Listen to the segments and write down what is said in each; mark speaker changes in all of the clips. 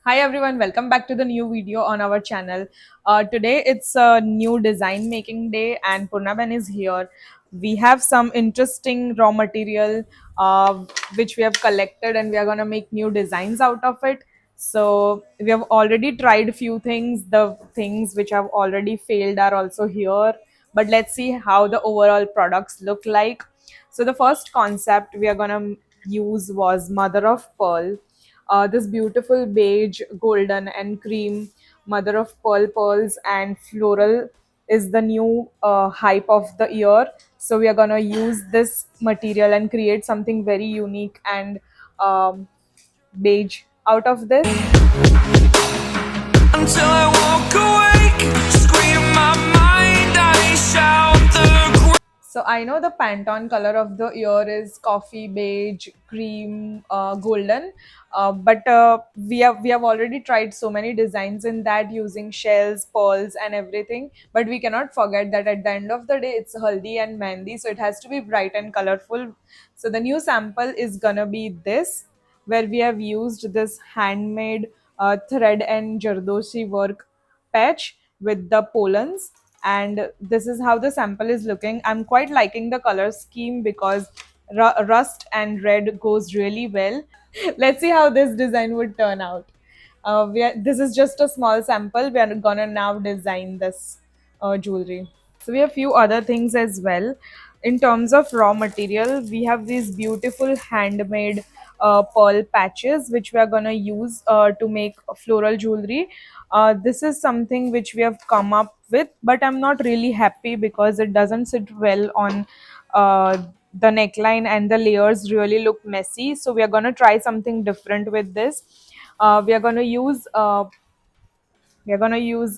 Speaker 1: Hi everyone, welcome back to the new video on our channel. Today it's a new design making day and Purnaben is here. We have some interesting raw material which we have collected and we are going to make new designs out of it. So we have already tried few things. The things which have already failed are also here. But let's see how the overall products look like. So the first concept we are going to use was mother of pearl. This beautiful beige, golden, and cream mother of pearl pearls and floral is the new hype of the year. So we are gonna use this material and create something very unique and beige out of this. Until I walk awake, scream my mind, I shout the. So I know the Pantone color of the year is coffee, beige, cream, golden. But we have already tried so many designs in that using shells, pearls, and everything. But we cannot forget that at the end of the day, it's haldi and mehndi, so it has to be bright and colorful. So the new sample is gonna be this, where we have used this handmade thread and jardoshi work patch with the pollens, and this is how the sample is looking. I'm quite liking the color scheme because rust and red goes really well. Let's see how this design would turn out. This is just a small sample. We are gonna now design this jewelry. So we have few other things as well. In terms of raw material, we have these beautiful handmade pearl patches which we are gonna use to make floral jewelry. This is something which we have come up with, but I'm not really happy because it doesn't sit well on the neckline and the layers really look messy. So we are gonna try something different with this. We are gonna use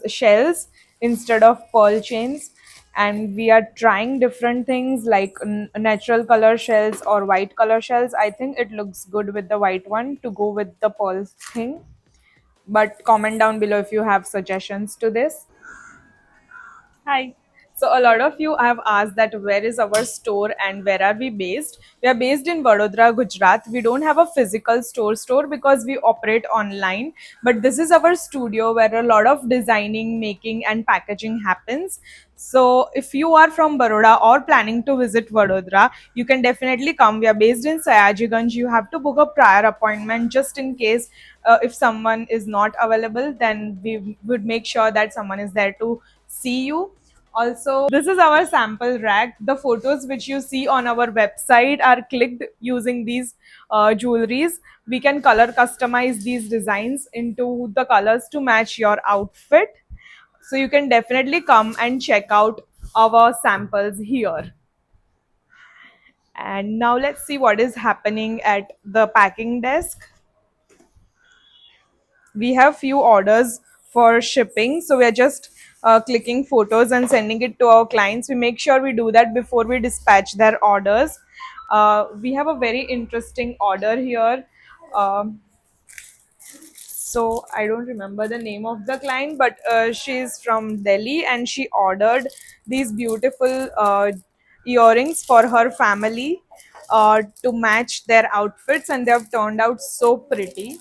Speaker 1: shells instead of pearl chains, and we are trying different things like natural color shells or white color shells. I think it looks good with the white one to go with the pearl thing, but comment down below if you have suggestions to this. Hi. So a lot of you have asked that where is our store and where are we based? We are based in Vadodara, Gujarat. We don't have a physical store because we operate online. But this is our studio where a lot of designing, making and packaging happens. So if you are from Baroda or planning to visit Vadodara, you can definitely come. We are based in Sayajiganj. You have to book a prior appointment just in case if someone is not available, then we would make sure that someone is there to see you. Also, this is our sample rack. The photos which you see on our website are clicked using these jewelries. We can color customize these designs into the colors to match your outfit. So you can definitely come and check out our samples here. And now let's see what is happening at the packing desk. We have few orders for shipping, so we are just clicking photos and sending it to our clients. We make sure we do that before we dispatch their orders. We have a very interesting order here. So I don't remember the name of the client, but she's from Delhi and she ordered these beautiful earrings for her family to match their outfits, and they have turned out so pretty.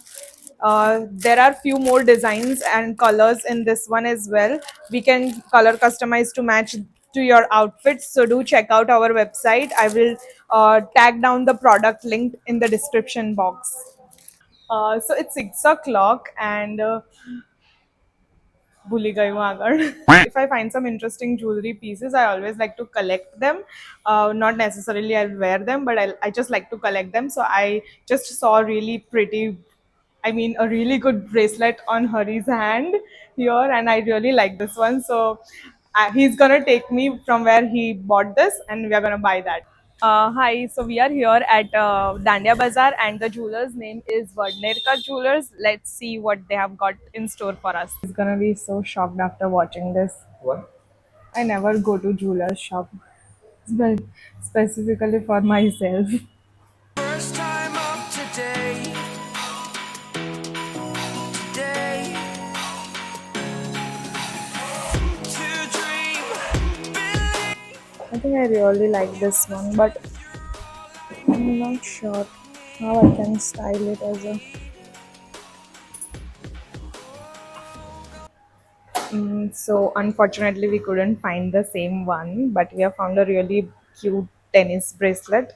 Speaker 1: There are few more designs and colors in this one as well. We can color customize to match to your outfits, so do check out our website. I will tag down the product link in the description box. So it's 6 o'clock and भूल ही गई हूँ Agar. If I find some interesting jewelry pieces, I always like to collect them. Not necessarily I'll wear them, but I just like to collect them. So I just saw really pretty, I mean, a really good bracelet on Hari's hand here, and I really like this one. So he's gonna take me from where he bought this, and we are gonna buy that. Hi, so we are here at Dandiya Bazaar, and the jeweler's name is Vadnerkar Jewelers. Let's see what they have got in store for us. He's gonna be so shocked after watching this. What? I never go to jeweler's shop, specifically for myself. First time of today, today. I think I really like this one, but I'm not sure how I can style it as a. So unfortunately we couldn't find the same one, but we have found a really cute tennis bracelet,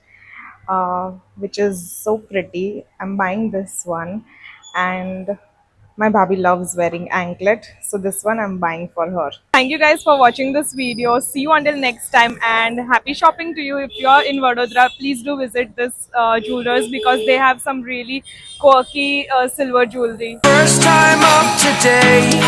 Speaker 1: which is so pretty. I'm buying this one, and my Bhabhi loves wearing anklet, so this one I'm buying for her. Thank you guys for watching this video. See you until next time, and happy shopping to you. If you're in Vadodara, please do visit this jewelers because they have some really quirky silver jewelry.
Speaker 2: First time up today.